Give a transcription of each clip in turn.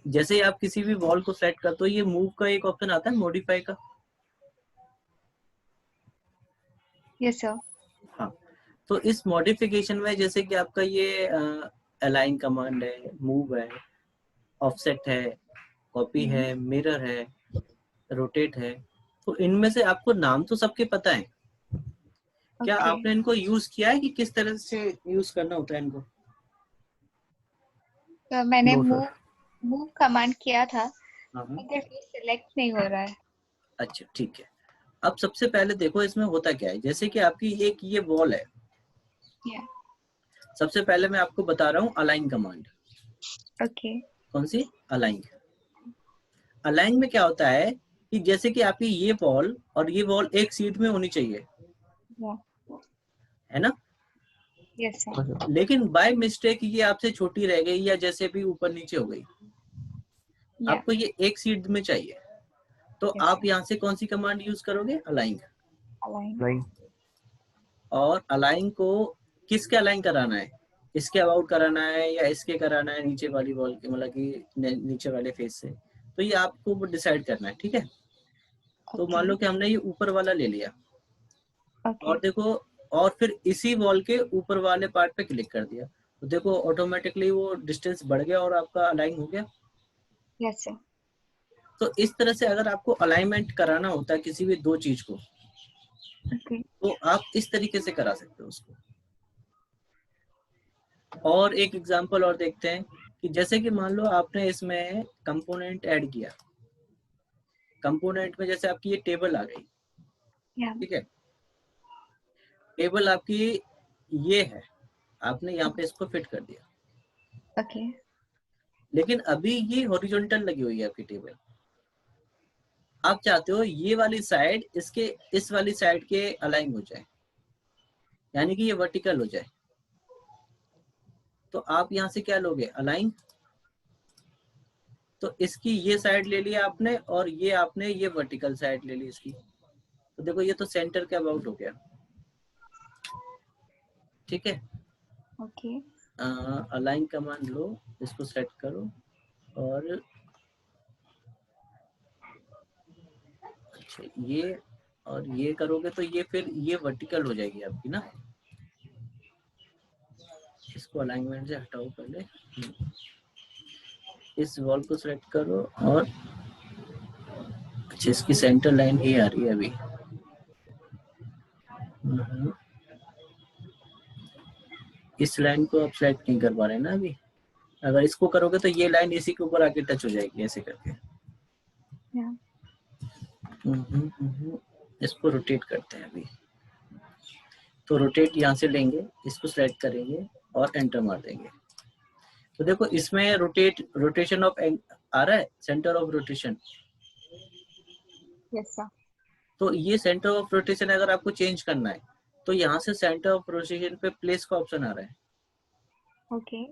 जैसे ही आप किसी भी वॉल को सेलेक्ट करते हो, ये मूव का एक ऑप्शन आता है, मॉडिफाई का। Yes sir. हाँ, तो इस मॉडिफिकेशन में जैसे कि आपका ये अलाइन कमांड है, मूव है, ऑफसेट है, कॉपी है, मिरर है, रोटेट है, तो इनमें से आपको नाम तो सबके पता है। क्या ओके। आपने इनको यूज किया है कि किस तरह से यूज करना होता है इनको? तो मैंने नो सर। मूव कमांड किया था, हाँ हाँ, मगर ये सिलेक्ट नहीं हो रहा है। अच्छा ठीक है। अब सबसे पहले देखो इसमें होता क्या है। जैसे कि आपकी एक ये वॉल है, या सबसे पहले मैं आपको बता रहा हूँ अलाइन कमांड। ओके। कौन सी? अलाइन। अलाइन में क्या होता है कि जैसे कि आपकी ये वॉल और ये वॉल एक सीट में होनी चाहिए, या है ना? Yes sir. लेकिन बाय मिस्टेक ये आपसे छोटी रह गई या जैसे भी ऊपर नीचे हो गई, या आपको ये एक सीट में चाहिए, तो यस आप सर। यहाँ से कौन सी कमांड यूज करोगे? अलाइन। अलाइन। और अलाइन को किसके अलाइन कराना है? इसके अबाउट कराना है या इसके कराना है, नीचे वाली वॉल के, मतलब कि नीचे वाले फेस से, तो ये आपको डिसाइड करना है, ठीक है? तो मान ओके। लो कि हमने ये ऊपर वाला ले लिया, ओके। और देखो, और फिर इसी वॉल के ऊपर वाले पार्ट पे क्लिक कर दिया, तो देखो ऑटोमेटिकली वो डिस्टेंस बढ़ गया और आपका अलाइन हो गया। Yes sir. तो इस तरह से अगर आपको अलाइनमेंट कराना होता है किसी भी दो चीज को, ओके। तो आप इस तरीके से करा सकते हो उसको। और एक एग्जांपल और देखते हैं कि जैसे कि मान लो आपने इसमें कंपोनेंट ऐड किया, कंपोनेंट में जैसे आपकी ये टेबल आ गई, या ठीक है? टेबल आपकी ये है, आपने यहाँ पे इसको फिट कर दिया, ओके। लेकिन अभी ये हॉरिजॉन्टल लगी हुई है आपकी टेबल। आप चाहते हो ये वाली साइड इसके इस वाली साइड के अलाइन हो जाए, यानी कि ये वर्टिकल हो जाए, तो आप यहाँ से क्या लोगे? अलाइन। तो इसकी ये साइड ले लिया आपने, और ये आपने ये वर्टिकल साइड ले ली इसकी, तो देखो ये तो सेंटर के अबाउट हो गया, ठीक है? ओके। अलाइन कमांड लो, इसको सेट करो, और अच्छा ये और ये करोगे तो ये फिर ये वर्टिकल हो जाएगी आपकी ना। इसको अलाइनमेंट से हटाओ पहले, इस वॉल को सेलेक्ट करो, और अच्छा इसकी सेंटर लाइन ये आ रही है अभी। इस लाइन को आप सेलेक्ट नहीं कर पा रहे ना अभी। अगर इसको करोगे तो ये लाइन इसी के ऊपर आके टच हो जाएगी ऐसे करके। या इसको रोटेट करते हैं अभी, तो रोटेट यहाँ से लेंगे, इसको सेलेक्ट करेंगे और एंटर मार देंगे, तो देखो इसमें रोटेशन ऑफ आ रहा है, centre of rotation. Yes sir. तो ये सेंटर ऑफ रोटेशन अगर आपको चेंज करना है, तो यहाँ से सेंटर ऑफ रोटेशन पे प्लेस का ऑप्शन आ रहा है। ओके।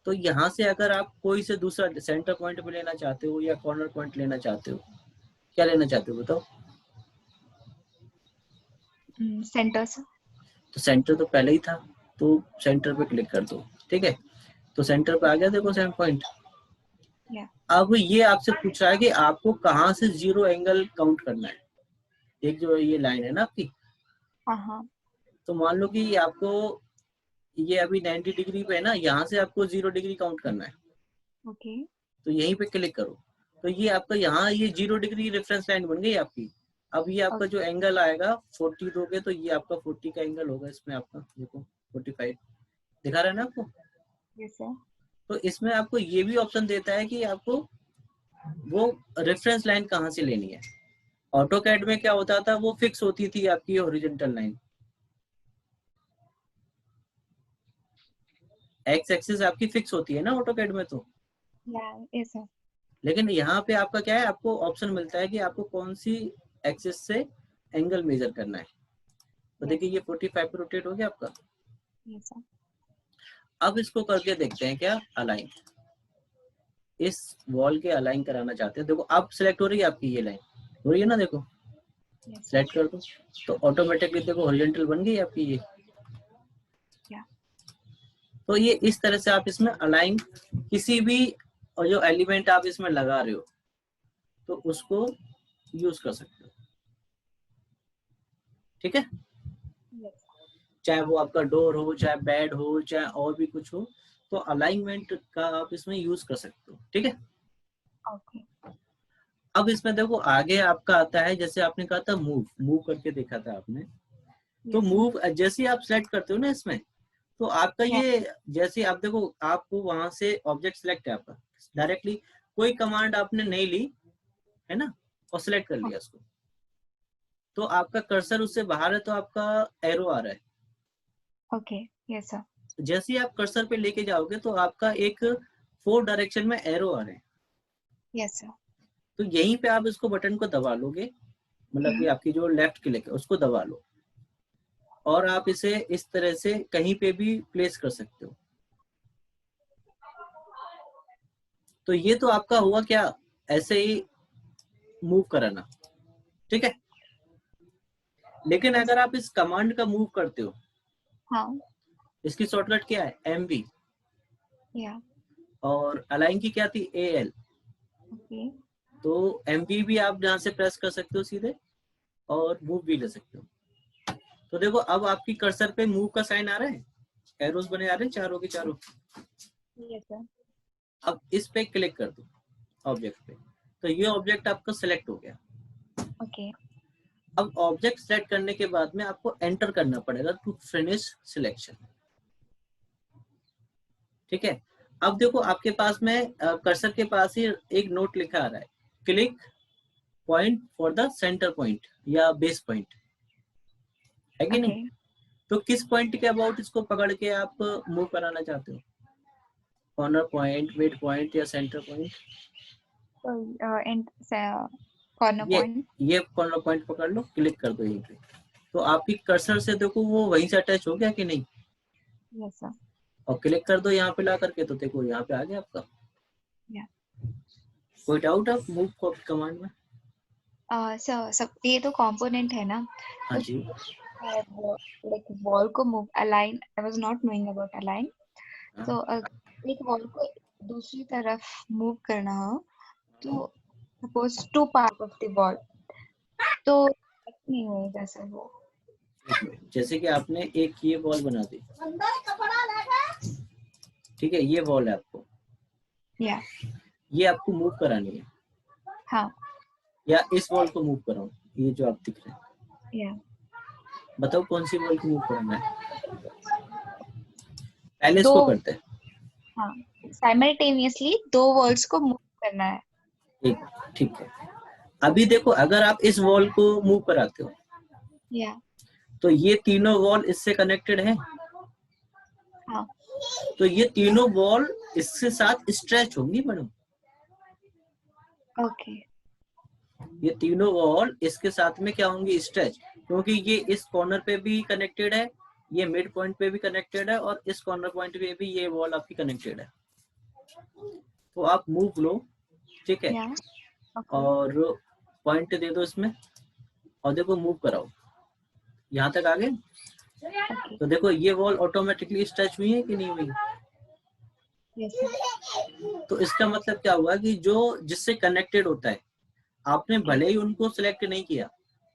तो यहाँ से अगर आप कोई से दूसरा सेंटर पॉइंट पे लेना चाहते हो या कॉर्नर पॉइंट लेना चाहते हो, क्या लेना चाहते हो बताओ? Centre sir. तो सेंटर तो पहले ही था, तो सेंटर पे क्लिक कर दो, ठीक है? तो सेंटर पे आ गया, देखो सेंटर पॉइंट। या अब ये आपसे पूछ रहा है कि आपको कहाँ से जीरो एंगल काउंट करना है। एक जो ये लाइन है ना आपकी, हाँ। तो मान लो कि आपको ये अभी 90 डिग्री पे है ना, यहाँ से आपको 0 डिग्री काउंट करना है, ओके। तो यहीं पे क्लिक करो। तो ये आपका यहाँ ये 0 डिग्री रेफरेंस लाइन बन गई आपकी। अब ये आपका जो एंगल आएगा 40 दोगे तो ये आपका 40 का एंगल होगा इसमें, आपका देखो 45 दिखा रहा है ना आपको। Yes sir. तो इसमें आपको ये भी ऑप्शन देता है कि आपको वो रेफरेंस लाइन कहाँ से लेनी है। ऑटो कैड में क्या होता था, वो फिक्स होती थी आपकी हॉरिजॉन्टल लाइन, एक्स एक्सिस आपकी फिक्स होती है ना ऑटो कैड में तो। या यस सर। लेकिन यहाँ पे आपका क्या है, आपको ऑप्शन मिलता है कि आपको कौन सी एक्सिस से एंगल मेजर करना है। तो देखिए ये 45 पे रोटेट हो गया आपका। Yes sir. अब इसको करके देखते हैं क्या अलाइन। इस वॉल के अलाइन कराना चाहते हैं, देखो अब सिलेक्ट हो रही है आपकी ये लाइन, हो रही है ना, देखो यस सर। सेलेक्ट कर दो, तो ऑटोमेटिकली देखो हॉरिजॉन्टल बन गई आपकी ये। या तो ये इस तरह से आप इसमें अलाइन किसी भी और जो एलिमेंट आप इसमें लगा रहे हो तो उसको यूज कर सकते हो, ठीक है। Yes. चाहे वो आपका डोर हो, चाहे बेड हो, चाहे और भी कुछ हो, तो अलाइनमेंट का आप इसमें यूज कर सकते हो, ठीक है। Okay. अब इसमें देखो आगे आपका आता है, जैसे आपने कहा था मूव, मूव करके देखा था आपने। तो Yes, sir. मूव जैसे ही आप सेलेक्ट करते हो ना इसमें, तो आपका Yeah. ये जैसे आप देखो आपको वहां से ऑब्जेक्ट सेलेक्ट है आपका, डायरेक्टली कोई कमांड आपने नहीं ली है ना, और सिलेक्ट कर लिया उसको, तो आपका कर्सर उससे बाहर है तो आपका एरो आ रहा है। Okay. Yes, sir. जैसे ही आप कर्सर पे लेके जाओगे तो आपका एक 4 डायरेक्शन में एरो आ रहे हैं। Yes, sir. तो यहीं पे आप इसको बटन को दबा लोगे, मतलब कि आपकी जो लेफ्ट क्लिक है उसको दबा लो, और आप इसे इस तरह से कहीं पे भी प्लेस कर सकते हो। तो ये तो आपका हुआ क्या, ऐसे ही मूव कराना, ठीक है। लेकिन Yes. अगर आप इस कमांड का मूव करते हो, हाँ. इसकी शॉर्टकट क्या है, MV, Yeah. और अलाइन की क्या थी, AL। Okay. तो MV भी आप जहां से प्रेस कर सकते हो सीधे, और मूव भी ले सकते हो। तो देखो अब आपकी कर्सर पे मूव का साइन आ रहा है, एरोस बने आ रहे हैं चारों के चारों। Yes, sir. अब इस पे क्लिक कर दो ऑब्जेक्ट पे, तो ये ऑब्जेक्ट आपका सिलेक्ट हो गया। Okay. अब ऑब्जेक्ट सेलेक्ट करने के बाद में आपको एंटर करना पड़ेगा टू फिनिश सिलेक्शन, ठीक है। अब देखो आपके पास में कर्सर के पास ही एक नोट लिखा आ रहा है, click point for the centre point या बेस पॉइंट, है कि नहीं। Okay. तो किस पॉइंट के अबाउट इसको पकड़ के आप मूव कराना चाहते हो, कॉर्नर पॉइंट, मिड पॉइंट या centre point. So, and corner ये point. ये कॉर्नर पॉइंट पकड़ लो, क्लिक कर दो यहीं पे, तो आपकी कर्सर से देखो वो वहीं से अटैच हो गया कि नहीं, Yes, sir. और क्लिक कर दो यहाँ पे ला करके, तो देखो यहाँ पे आ गया आपका। Yeah. कोई डाउट आप मूव कमांड में। So ये तो component है ना, हाँ तो जी, like wall को move align. I was not knowing about align. हाँ, So एक wall को दूसरी तरफ move करना हो, तो suppose 2 part of the wall, तो नहीं होएगा सर वो. जैसे कि आपने एक ये वॉल बना दी, ठीक है, ये वॉल है आपको, Yeah. ये आपको मूव करानी है, हाँ. या इस वॉल को मूव कराऊं, ये जो आप दिख रहे हैं, Yeah. बताओ कौन सी वॉल को मूव कराना है, पहले दो. इसको करते हैं। हाँ. Simultaneously 2 walls को move करना है. ठीक है। अभी देखो अगर आप इस वॉल को मूव कराते हो, Yeah. तो ये तीनों वॉल इससे कनेक्टेड है, हाँ. तो ये तीनों वॉल इसके साथ स्ट्रेच होंगी मैडम। Okay. ये तीनों वॉल इसके साथ में क्या होंगी, स्ट्रेच, क्योंकि ये इस कॉर्नर पे भी कनेक्टेड है, ये मिड पॉइंट पे भी कनेक्टेड है, और इस कॉर्नर पॉइंट पे भी ये वॉल आपकी कनेक्टेड है। तो आप मूव लो, ठीक है, Yeah. Okay. और पॉइंट दे दो इसमें, और देखो मूव कराओ, यहाँ तक आ गए। Okay. तो देखो ये वॉल ऑटोमेटिकली स्ट्रेच हुई है कि नहीं हुई। Yes, sir. तो इसका मतलब क्या हुआ कि जो जिससे कनेक्टेड होता है, आपने Okay. भले ही उनको सिलेक्ट नहीं किया,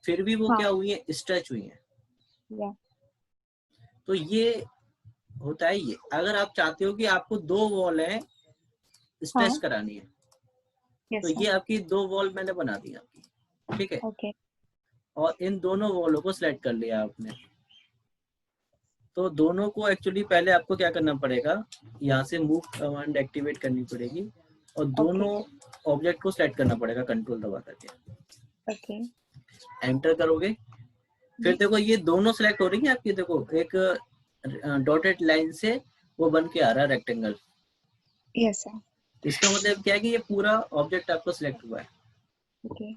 फिर भी वो हाँ. क्या हुई है, स्ट्रेच हुई है। Yeah. तो ये होता है, ये अगर आप चाहते हो कि आपको 2 वॉल है हाँ. स्ट्रेच करानी है, तो Yes, sir. ये आपकी 2 वॉल मैंने बना दी आपकी, ठीक है। Okay. और इन दोनों वॉलों को सिलेक्ट कर लिया आपने, तो दोनों को एक्चुअली पहले आपको क्या करना पड़ेगा, यहाँ से मूव कमांड एक्टिवेट करनी पड़ेगी, और दोनों Okay. ऑब्जेक्ट को सिलेक्ट करना पड़ेगा कंट्रोल दबा करके, Okay. एंटर करोगे, फिर देखो ये दोनों सिलेक्ट हो रही है आपकी, देखो एक डॉटेड लाइन से वो बन के आ रहा है रेक्टेंगल, Yes, sir. इसका मतलब क्या है कि ये पूरा ऑब्जेक्ट आपको सिलेक्ट हुआ है। Okay.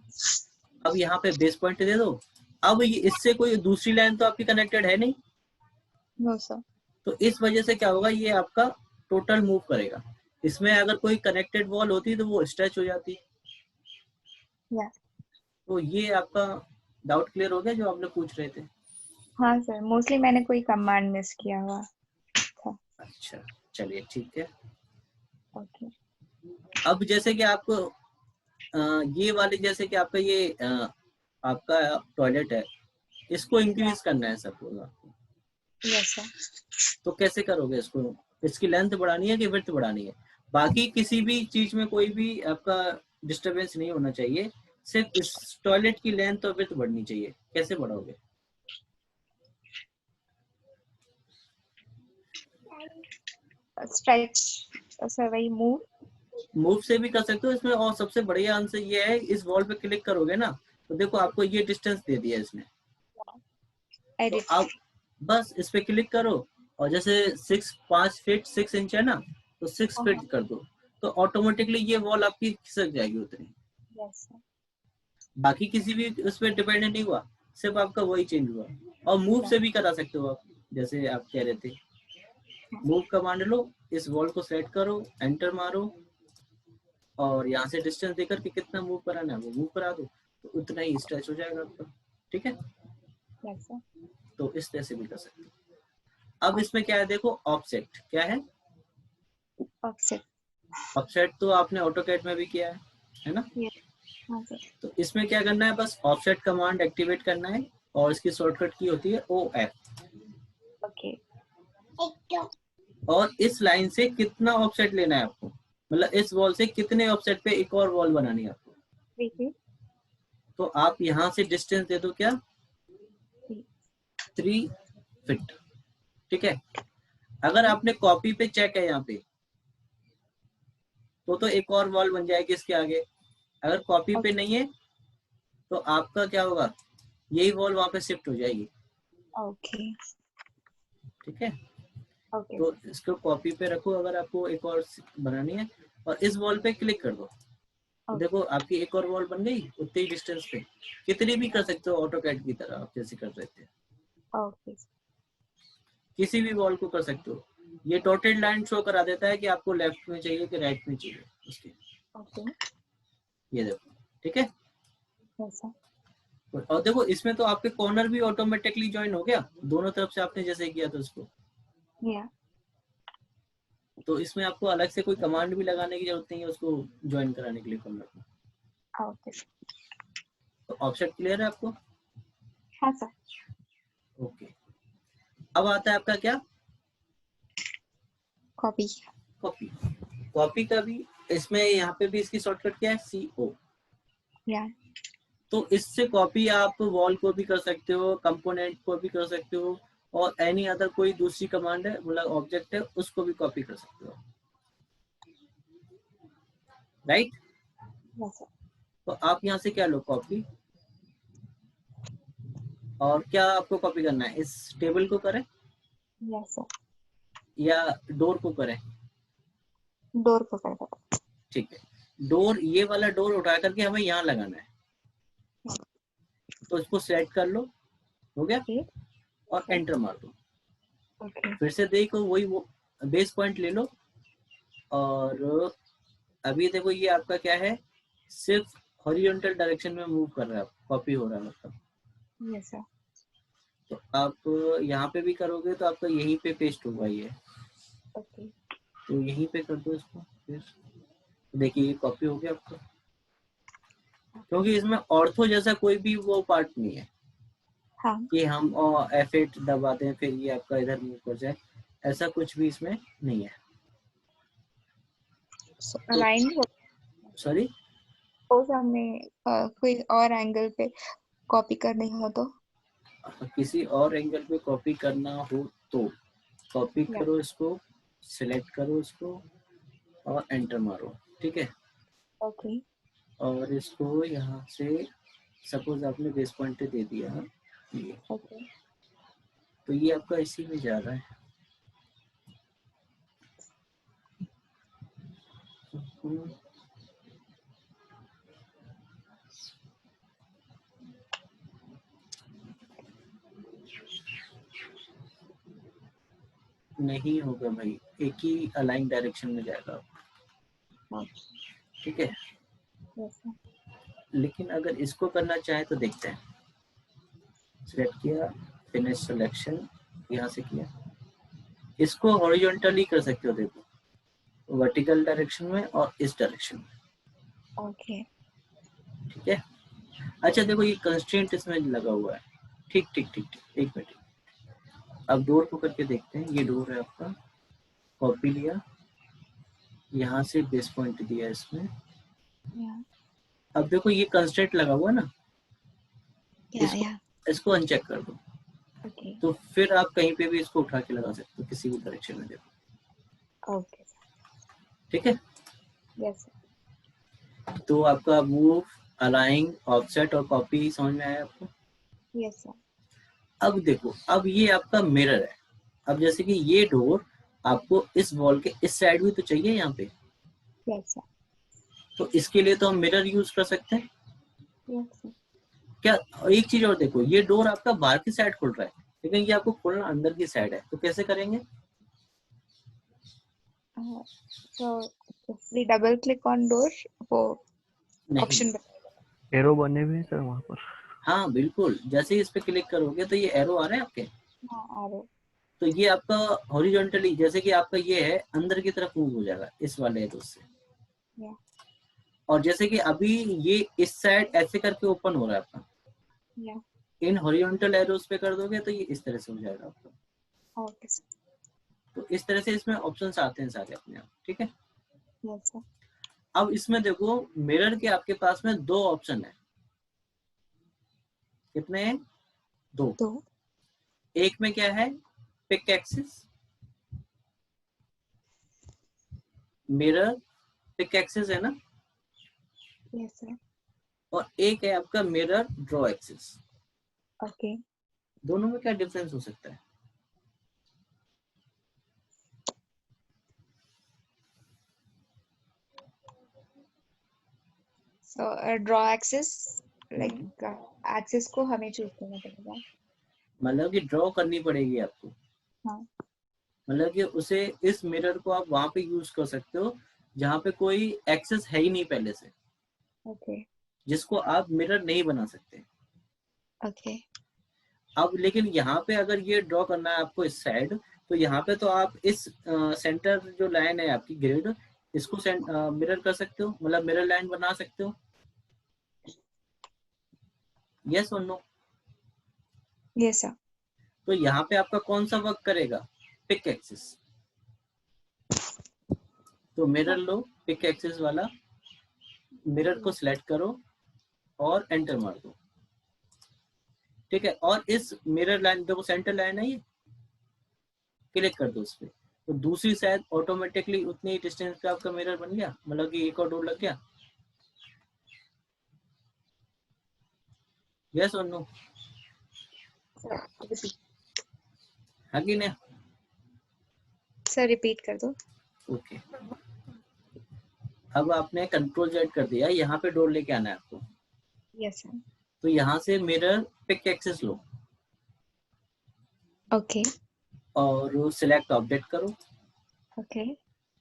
अब यहाँ पे बेस पॉइंट दे दो, अब ये इससे कोई दूसरी लाइन तो आपकी कनेक्टेड है नहीं, No, sir. तो इस वजह से क्या होगा, ये आपका टोटल मूव करेगा। इसमें अगर कोई कनेक्टेड वॉल होती तो वो स्ट्रेच हो जाती। Yeah. तो ये आपका डाउट क्लियर हो गया जो आपने पूछ रहे थे। हाँ सर, मोस्टली मैंने कोई कमांड मिस किया हुआ था. अच्छा चलिए ठीक है। Okay. अब जैसे कि आपको ये वाली, जैसे कि आपका ये आपका टॉयलेट है, इसको इंक्रीज करना है सपोज आपको, यस सर। तो कैसे करोगे इसको? इसकी लेंथ बढ़ानी है कि विड्थ बढ़ानी है? बाकी किसी भी चीज में कोई भी आपका डिस्टरबेंस नहीं होना चाहिए, सिर्फ इस टॉयलेट की लेंथ और विड्थ बढ़नी चाहिए। कैसे बढ़ाओगे? स्ट्रेच सर, वही मूव। मूव से भी कर सकते हो इसमें, और सबसे बढ़िया आंसर ये है, इस वॉल पे क्लिक करोगे ना तो देखो आपको ये डिस्टेंस दे दिया इसने, तो एडिट। आप बस इस पे क्लिक करो, और जैसे 5 फीट 6 इंच है ना, तो 6 फीट कर दो, तो ऑटोमेटिकली ये वॉल आपकी खिसक जाएगी उतनी। Yes sir. बाकी किसी भी उस पर डिपेंडेंट नहीं हुआ, सिर्फ आपका वही चेंज हुआ। और मूव से भी करा सकते हो आप, जैसे आप कह रहे थे, मूव कमांड लो, इस वॉल को सेलेक्ट करो, एंटर मारो, और यहाँ से डिस्टेंस देकर के कितना मूव कराना है वो मूव करा दो, तो उतना ही स्ट्रेच हो जाएगा आपका। ठीक है, यस सर। तो इस तरह से भी कर सकते हो। अब इसमें क्या है देखो, ऑफसेट क्या है? ऑफसेट। ऑफसेट तो आपने ऑटोकैड में भी किया है ना? हाँ सर। तो इसमें क्या करना है, बस ऑफसेट कमांड एक्टिवेट करना है, और इसकी शॉर्टकट की होती है OF। ओके। और इस लाइन से कितना ऑफसेट लेना है आपको, मतलब इस वॉल से कितने ऑफसेट पे एक और वॉल बनानी है आपको, 3 फीट। तो आप यहाँ से डिस्टेंस दे दो क्या, 3 फीट। ठीक है, अगर आपने कॉपी पे चेक है यहाँ पे, तो एक और वॉल बन जाएगी इसके आगे। अगर कॉपी पे नहीं है तो आपका क्या होगा, यही वॉल वहां पे शिफ्ट हो जाएगी। ओके। ठीक है, ओके। तो इसको कॉपी पे रखो अगर आपको एक और बनानी है, और इस वॉल पे क्लिक कर दो, तो देखो आपकी एक और वॉल बन गई उतनी ही डिस्टेंस पे। कितनी भी कर सकते हो ऑटोकैड की तरह, आप जैसे कर रहे थे, ओके। किसी भी वॉल को कर सकते हो। ये डॉटेड लाइन शो करा देता है कि आपको लेफ्ट में चाहिए कि राइट में चाहिए उसके, ओके। ये देखो। ठीक है, यस सर। और देखो इसमें तो आपके कॉर्नर भी ऑटोमेटिकली ज्वाइन हो गया, दोनों तरफ से आपने जैसे किया था उसको। या। तो इसमें आपको अलग से कोई कमांड भी लगाने की जरूरत नहीं है उसको ज्वाइन कराने के लिए कॉर्नर को। ओके। तो ऑप्शन क्लियर है आपको? हाँ सर। ओके, अब आता है आपका क्या, कॉपी। कॉपी। कॉपी का भी इसमें यहाँ पे भी इसकी शॉर्टकट क्या है, CO। या। तो इससे कॉपी आप वॉल को भी कर सकते हो, कंपोनेंट को भी कर सकते हो, और एनी अदर कोई दूसरी कमांड है, मतलब ऑब्जेक्ट है, उसको भी कॉपी कर सकते हो, राइट? Yes sir. तो आप यहाँ से क्या लो, कॉपी, और क्या आपको कॉपी करना है, इस टेबल को करें यस सर। या डोर को करें? डोर को कर दो। ठीक है, डोर, ये वाला डोर उठा करके हमें यहाँ लगाना है, तो इसको सेलेक्ट कर लो, हो गया, ओके। और एंटर मार दो। ओके। फिर से देखो वही वो बेस पॉइंट ले लो, और अभी देखो ये आपका क्या है, सिर्फ हॉरिजॉन्टल डायरेक्शन में मूव कर रहा है, कॉपी हो रहा है मतलब। Yes sir. तो आप यहाँ पे भी करोगे तो आपका यहीं पे पेस्ट होगा ये, ओके। तो यहीं पे कर दो इसको फिर, देखिए ये कॉपी हो गया आपका, क्योंकि इसमें ऑर्थो जैसा कोई भी वो पार्ट नहीं है हाँ। कि हम F8 दबाते हैं फिर ये आपका इधर मूव कर जाए, ऐसा कुछ भी इसमें नहीं है। तो लाइन सॉरी, सपोज हमें कोई और एंगल पे कॉपी करनी हो तो? किसी और एंगल पे कॉपी करना हो तो कॉपी या। करो, इसको सिलेक्ट करो इसको, और एंटर मारो। ठीक है, ओके। और इसको यहाँ से सपोज आपने बेस पॉइंट दे दिया ये, ओके। तो ये आपका इसी में जा रहा है। नहीं होगा भाई, एक ही अलाइन डायरेक्शन में जाएगा। ठीक है, यस सर। लेकिन अगर इसको करना चाहे तो देखते हैं, सिलेक्ट किया, फिनिश सिलेक्शन, यहाँ से किया, इसको हॉरिजॉन्टली कर सकते हो। देखो वर्टिकल डायरेक्शन में और इस डायरेक्शन में, ओके ठीक है। अच्छा देखो ये कंस्ट्रेंट इसमें लगा हुआ है, ठीक ठीक ठीक ठीक, एक मिनट। अब डोर को करके देखते हैं, ये डोर है आपका, कॉपी लिया, यहाँ से बेस पॉइंट दिया इसमें। या अब देखो ये कंस्ट्रेंट लगा हुआ ना, या इसको या इसको अनचेक कर दो, ओके तो फिर आप कहीं पे भी इसको उठा के लगा सकते हो, किसी भी डायरेक्शन में देखो, ओके ठीक है। यस तो आपका मूव, अलाइन, ऑफसेट और कॉपी समझ में आया आपको। यस सर अब देखो, अब ये आपका मिरर है। अब जैसे कि ये डोर आपको इस वॉल के इस साइड भी तो चाहिए यहाँ पे, यस सर तो इसके लिए तो हम मिरर यूज कर सकते हैं यस सर क्या। एक चीज और देखो, ये डोर आपका बाहर की साइड खुल रहा है, लेकिन ये आपको खोलना अंदर की साइड है, तो कैसे करेंगे। so if we double click on door वो नहीं, ऑप्शन एरो बने हुए हैं सर वहाँ पर। हाँ बिल्कुल, जैसे ही इस पे क्लिक करोगे तो ये एरो आ रहे हैं आपके, हाँ आ रहे तो ये आपका हॉरिजॉन्टली, जैसे कि आपका ये है, अंदर की तरफ मूव हो जाएगा इस वाले एरो से। या और जैसे कि अभी ये इस साइड ऐसे करके ओपन हो रहा है आपका, या इन हॉरिजॉन्टल एरोस पे कर दोगे तो ये इस तरह से हो जाएगा आपका। ओके सर तो इस तरह से इसमें ऑप्शंस आते हैं सारे अपने आप, ठीक है। यस सर अब इसमें देखो, मिरर के आपके पास में दो ऑप्शन है, कितने हैं, दो। तो एक में क्या है, pick axis, mirror pick axis है ना, यस सर और एक है आपका मिरर ड्रॉ एक्सिस। ओके दोनों में क्या डिफरेंस हो सकता है। so draw axis like axis को हमें चूज करना पड़ेगा मतलब कि ड्रॉ करनी पड़ेगी आपको, हाँ मतलब कि उसे, इस मिरर को आप वहां पे यूज कर सकते हो जहां पे कोई एक्सेस है ही नहीं पहले से, ओके जिसको आप मिरर नहीं बना सकते। ओके अब लेकिन यहाँ पे अगर ये ड्रॉ करना है आपको इस साइड, तो यहाँ पे तो आप इस सेंटर जो लाइन है आपकी ग्रिड, इसको मिरर कर सकते हो, मतलब मिरर लाइन बना सकते हो। यस और नो। यस सर तो यहाँ पे आपका कौन सा वर्क करेगा, पिक एक्सिस। तो मिरर लो, पिक एक्सिस वाला, मिरर को सिलेक्ट करो और एंटर मार दो, ठीक है। और इस मिरर लाइन, देखो सेंटर लाइन है ये, क्लिक कर दो उस पर, तो दूसरी साइड ऑटोमेटिकली उतनी ही डिस्टेंस पे आपका मिरर बन गया, मतलब कि एक और डोर लग गया। यस और नो, है कि नहीं। सर रिपीट कर दो ओके, अब आपने कंट्रोल जेड कर दिया, यहाँ पे डोर लेके आना है आपको, यस सर तो यहाँ से मिरर पिक एक्सिस लो ओके और सिलेक्ट ऑब्जेक्ट करो ओके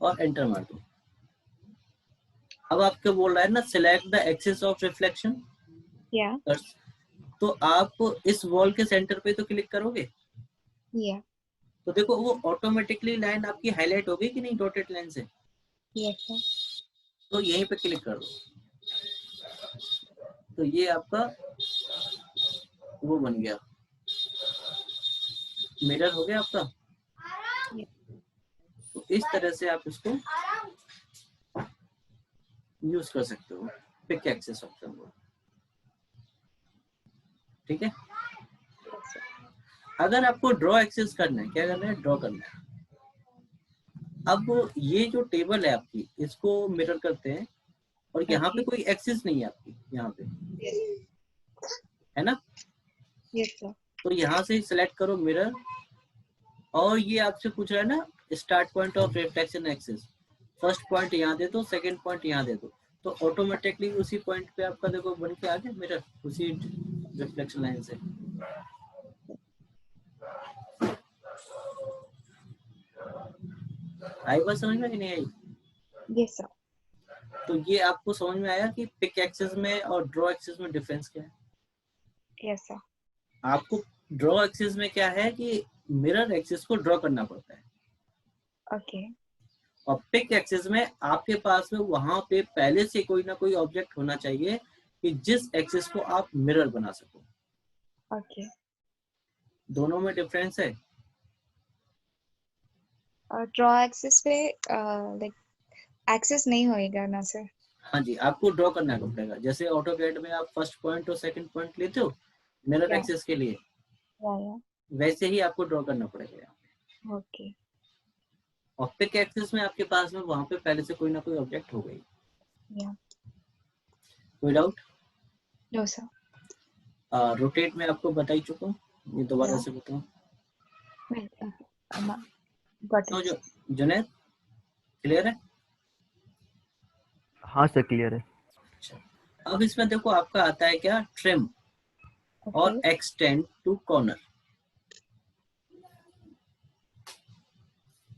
और एंटर मार दो। अब आपको बोल रहा है ना, select the axis of reflection, या तो आप इस वॉल के सेंटर पे तो क्लिक करोगे, या तो देखो वो ऑटोमेटिकली लाइन आपकी हाईलाइट हो गई कि नहीं डॉटेड लाइन से। यस सर तो यहीं पे क्लिक कर दो, तो ये आपका वो बन गया, मिरर हो गया आपका। तो इस तरह से आप इसको यूज कर सकते हो, पिक एक्सेस ऑप्शन को, ठीक है। अगर आपको ड्रॉ एक्सेस करना है, क्या करना है, ड्रॉ करना है। अब ये जो टेबल है आपकी, इसको मिरर करते हैं, और यहाँ पे कोई एक्सेस नहीं है आपकी, यहाँ पे है ना। यस सर तो यहाँ से सिलेक्ट करो मिरर, और ये आपसे पूछ रहा है ना, start point of reflection axis, first point यहाँ दे दो, सेकंड पॉइंट यहाँ दे दो, तो ऑटोमेटिकली उसी पॉइंट पे आपका देखो बन के आ गया मिरर, उसी रिफ्लेक्शन लाइन से। आई बात समझ में कि नहीं आई। यस सर तो ये आपको समझ में आया कि पिक एक्सिस में और ड्रॉ एक्सिस में डिफरेंस क्या है। यस सर आपको ड्रॉ एक्सिस में क्या है कि मिरर एक्सिस को ड्रॉ करना पड़ता है, ओके और पिक एक्सिस में आपके पास में वहां पे पहले से कोई ना कोई ऑब्जेक्ट होना चाहिए कि जिस एक्सिस को आप मिरर बना सको। ओके। दोनों में डिफरेंस है। ड्रॉ एक्सिस पे लाइक एक्सेस नहीं होएगा ना सर? हाँ जी, आपको ड्रॉ करना पड़ेगा। जैसे ऑटोकैड में आप फर्स्ट पॉइंट और सेकंड पॉइंट लेते हो मिरर या एक्सिस के लिए, या वैसे ही आपको ड्रॉ करना पड़ेगा। ओके। और पिक एक्सिस में आपके पास में वहां पे पहले से कोई ना कोई ऑब्जेक्ट हो गई। या कोई डाउट? No sir. रोटेट में आपको बता ही चुका हूँ, ये दोबारा या से बताऊँ गॉट तो। इट। जो जुनैद क्लियर है? हाँ सर क्लियर है। अच्छा, अब इसमें देखो आपका आता है क्या, ट्रिम ओके और एक्सटेंड टू कॉर्नर।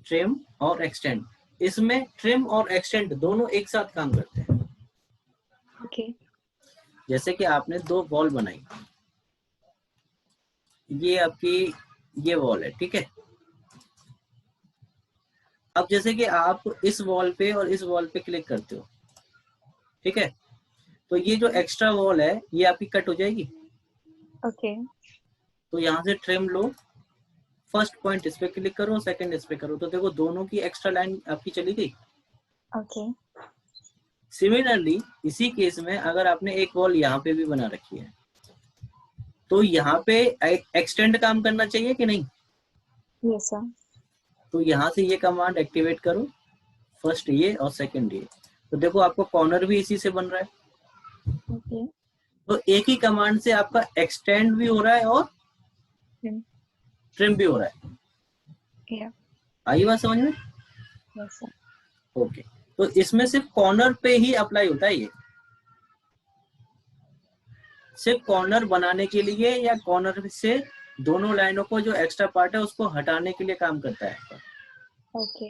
ट्रिम और एक्सटेंड, इसमें ट्रिम और एक्सटेंड दोनों एक साथ काम करते हैं। ओके जैसे कि आपने दो वॉल बनाई, ये आपकी ये वॉल है, ठीक है। अब जैसे कि आप इस वॉल पे और इस वॉल पे क्लिक करते हो, ठीक है, तो ये जो एक्स्ट्रा वॉल है ये आपकी कट हो जाएगी। ओके तो यहाँ से ट्रिम लो, फर्स्ट पॉइंट इस पे क्लिक करो, सेकंड इस पे करो, तो देखो दोनों की एक्स्ट्रा लाइन आपकी चली गई। ओके सिमिलरली इसी केस में अगर आपने एक वॉल यहाँ पे भी बना रखी है, तो यहाँ पे एक्सटेंड काम करना चाहिए कि नहीं? Yes sir. तो यहाँ से ये कमांड एक्टिवेट करो, फर्स्ट ये और सेकंड ये, तो देखो आपको कॉर्नर भी इसी से बन रहा है। ओके तो एक ही कमांड से आपका एक्सटेंड भी हो रहा है और ट्रिम भी हो रहा है। या आई बात समझ में? Yes sir. ओके, तो इसमें सिर्फ कॉर्नर पे ही अप्लाई होता है ये, सिर्फ कॉर्नर बनाने के लिए या कॉर्नर से दोनों लाइनों को जो एक्स्ट्रा पार्ट है उसको हटाने के लिए काम करता है। ओके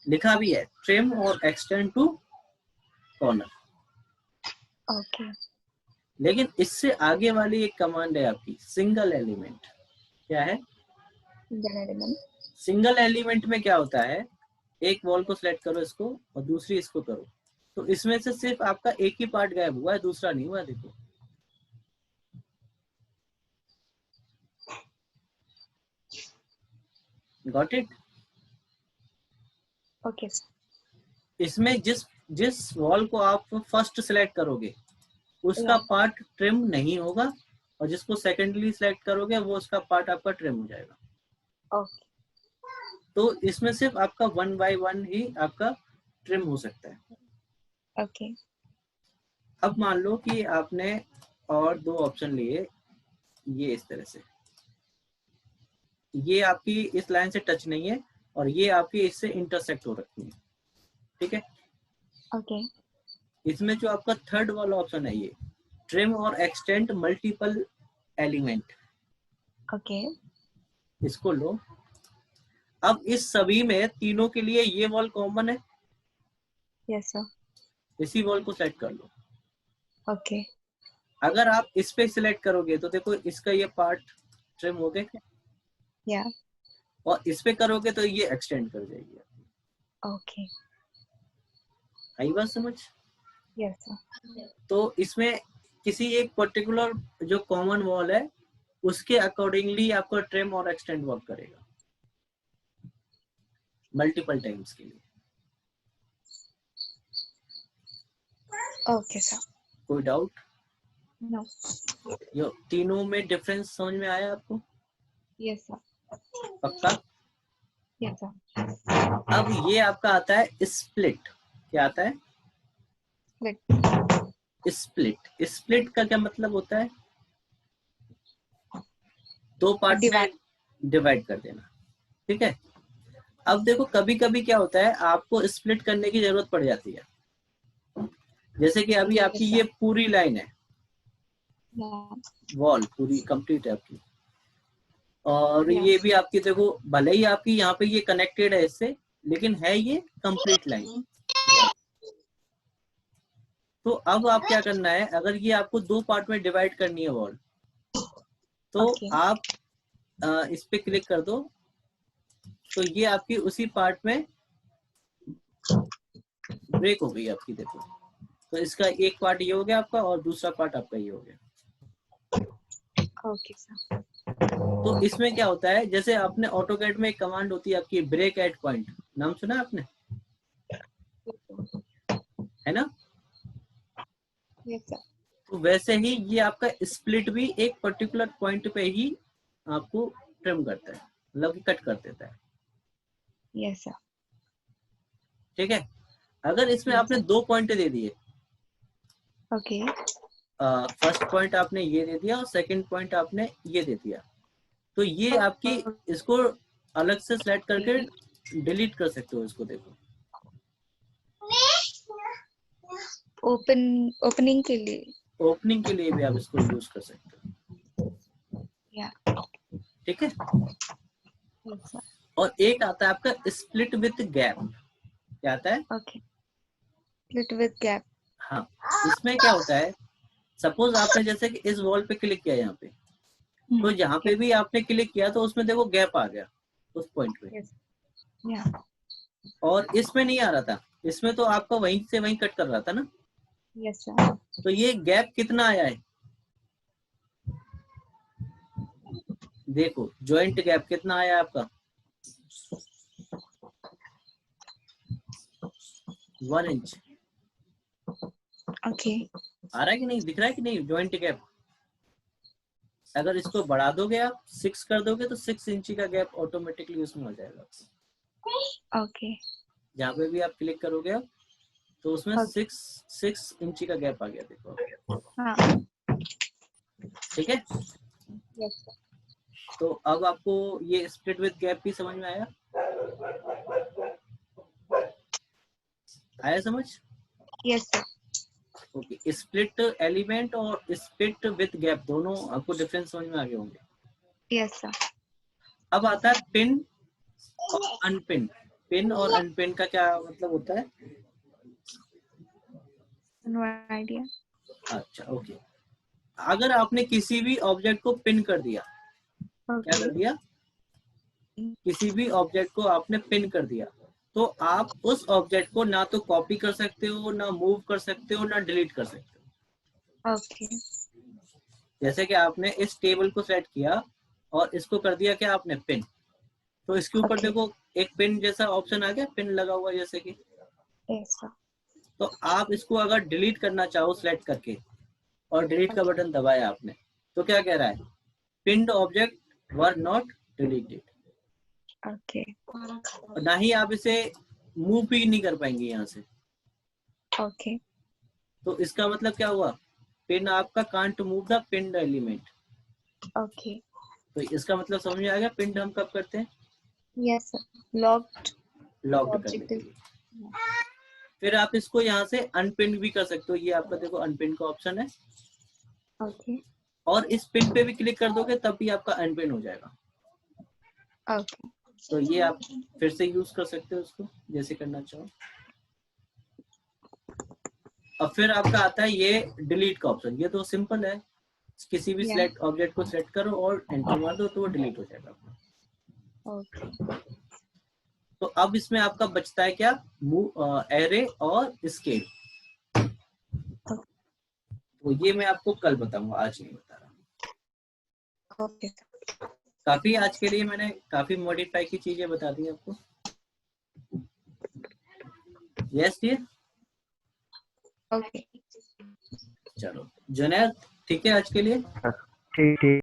लिखा भी है ट्रिम और एक्सटेंड टू कॉर्नर। ओके लेकिन इससे आगे वाली एक कमांड है आपकी, सिंगल एलिमेंट। क्या है? सिंगल एलिमेंट में क्या होता है, एक वॉल को सिलेक्ट करो इसको और दूसरी इसको करो, तो इसमें से सिर्फ आपका एक ही पार्ट गायब हुआ है, दूसरा नहीं हुआ। देखो गॉट इट? ओके इसमें जिस जिस वॉल को आप फर्स्ट सिलेक्ट करोगे उसका या पार्ट ट्रिम नहीं होगा, और जिसको सेकेंडली सिलेक्ट करोगे वो उसका पार्ट आपका ट्रिम हो जाएगा। ओके तो इसमें सिर्फ आपका 1 बाय 1 ही आपका ट्रिम हो सकता है। ओके अब मान लो कि आपने और दो ऑप्शन लिए, ये इस तरह से, ये आपकी इस लाइन से टच नहीं है और ये आपकी इससे इंटरसेक्ट हो रखी है, ठीक है। ओके इसमें जो आपका थर्ड वाला ऑप्शन है, ये ट्रिम और एक्सटेंड मल्टीपल एलिमेंट, ओके इसको लो। अब इस सभी में तीनों के लिए ये वॉल कॉमन है, यस सर। इसी वॉल को सेलेक्ट कर लो। ओके अगर आप इस पे सिलेक्ट करोगे तो देखो इसका ये पार्ट ट्रिम हो गए, या और इस पे करोगे तो ये एक्सटेंड कर जाएगी। ओके आई बात समझ? Yes sir. तो इसमें किसी एक पर्टिकुलर जो कॉमन वॉल है उसके अकॉर्डिंगली आपका ट्रिम और एक्सटेंड वर्क करेगा मल्टीपल टाइम्स के लिए। Okay sir. कोई डाउट? नो। यो तीनों में डिफरेंस समझ में आया आपको? Yes sir. पक्का? Yes sir. अब ये आपका आता है स्प्लिट। क्या आता है? स्प्लिट। स्प्लिट का क्या मतलब होता है? दो पार्ट में डिवाइड कर देना, ठीक है। अब देखो कभी कभी क्या होता है, आपको स्प्लिट करने की जरूरत पड़ जाती है। जैसे कि अभी आपकी ये पूरी लाइन है, वॉल पूरी कंप्लीट है आपकी, और ये भी आपकी देखो भले ही आपकी यहाँ पे ये कनेक्टेड है इससे, लेकिन है ये कंप्लीट लाइन। तो अब आप क्या करना है, अगर ये आपको दो पार्ट में डिवाइड करनी है वॉल, तो आप इस पे क्लिक कर दो, तो ये आपकी उसी पार्ट में ब्रेक हो गई आपकी, देखो। तो इसका एक पार्ट ये हो गया आपका और दूसरा पार्ट आपका ये हो गया। Okay sir. तो इसमें क्या होता है, जैसे आपने ऑटोकैड में एक कमांड होती है आपकी ब्रेक एट पॉइंट, नाम सुना है आपने, है ना? Yes sir. तो वैसे ही ये आपका स्प्लिट भी एक पर्टिकुलर पॉइंट पे ही आपको ट्रिम करता है, मतलब कि कट कर देता है। Yes sir. ठीक है। अगर इसमें Yes, आपने sir. 2 पॉइंट दे दिए, ओके फर्स्ट पॉइंट आपने ये दे दिया और सेकंड पॉइंट आपने ये दे दिया, तो ये आपकी इसको अलग से सेलेक्ट करके डिलीट कर सकते हो इसको, देखो। ओपनिंग के लिए। ओपनिंग के लिए भी आप इसको यूज कर सकते हो, या ठीक है। Yes sir. और एक आता है आपका स्प्लिट विथ गैप, क्या आता है? Okay split with gap. हाँ, इसमें क्या होता है, सपोज आपने जैसे कि इस वॉल पे क्लिक किया यहाँ पे, तो जहाँ पे भी आपने क्लिक किया तो उसमें देखो गैप आ गया उस पॉइंट पे, यस या और इसमें नहीं आ रहा था, इसमें तो आपका वहीं से वहीं कट कर रहा था ना। Yes sir. तो ये गैप कितना आया है, देखो जॉइंट गैप कितना आया आपका, 1 इंच। ओके आ रहा है कि नहीं, दिख रहा है कि नहीं जॉइंट गैप? अगर इसको बढ़ा दोगे आप 6 कर दोगे तो 6 इंची का गैप ऑटोमेटिकली उसमें हो जाएगा। ओके जहाँ पे भी आप क्लिक करोगे आप, तो उसमें Okay. 6 इंची का गैप आ गया, देखो। हाँ ठीक है। Yes sir. तो अब आपको ये स्प्लिट विद गैप भी समझ में आया? आया समझ? Yes sir. Okay, split element और स्प्लिट विद गैप दोनों आपको डिफरेंस समझ में आ गए होंगे। Yes sir. अब आता है पिन और अनपिन। पिन और अनपिन का क्या मतलब होता है? No idea. अच्छा ओके, अगर आपने किसी भी ऑब्जेक्ट को पिन कर दिया, क्या कर ओके दिया, किसी भी ऑब्जेक्ट को आपने पिन कर दिया, तो आप उस ऑब्जेक्ट को ना तो कॉपी कर सकते हो, ना मूव कर सकते हो, ना डिलीट कर सकते हो। ओके जैसे कि आपने इस टेबल को सेलेक्ट किया और इसको कर दिया क्या आपने पिन, तो इसके ऊपर ओके देखो एक पिन जैसा ऑप्शन आ गया, पिन लगा हुआ जैसे कि। Yes sir. तो आप इसको अगर डिलीट करना चाहो सेलेक्ट करके और डिलीट का बटन दबाया आपने, तो क्या कह रहा है, pinned object were not deleted. Okay ना ही आप इसे मूव भी नहीं कर पाएंगे यहाँ से। ओके तो इसका मतलब क्या हुआ, पिन आपका can't move the pinned element. Okay तो इसका मतलब समझ में आ गया, पिन्ड हम कब करते हैं, यस सर। लॉक्ड लॉक्ड करने ऑब्जेक्ट के लिए। फिर आप इसको यहाँ से अनपिन भी कर सकते हो, ये आपका देखो अनपिन का ऑप्शन है, ओके और इस पिन पे भी क्लिक कर दोगे तब भी आपका अनपिन हो जाएगा। ओके तो ये आप फिर से यूज कर सकते हो उसको जैसे करना चाहो। अब फिर आपका आता है ये डिलीट का ऑप्शन, ये तो सिंपल है, किसी भी या सिलेक्ट ऑब्जेक्ट को सिलेक्ट करो और एंटर मार दो तो वो डिलीट हो जाएगा। ओके तो अब इसमें आपका बचता है क्या, एरे और स्केल। तो ये मैं आपको कल बताऊंगा, आज नहीं बता रहा। ओके काफी आज के लिए मैंने काफी मॉडिफाई की चीजें बता दी आपको। Yes dear. ओके चलो जुनैद, ठीक है आज के लिए। ठीक ठीक।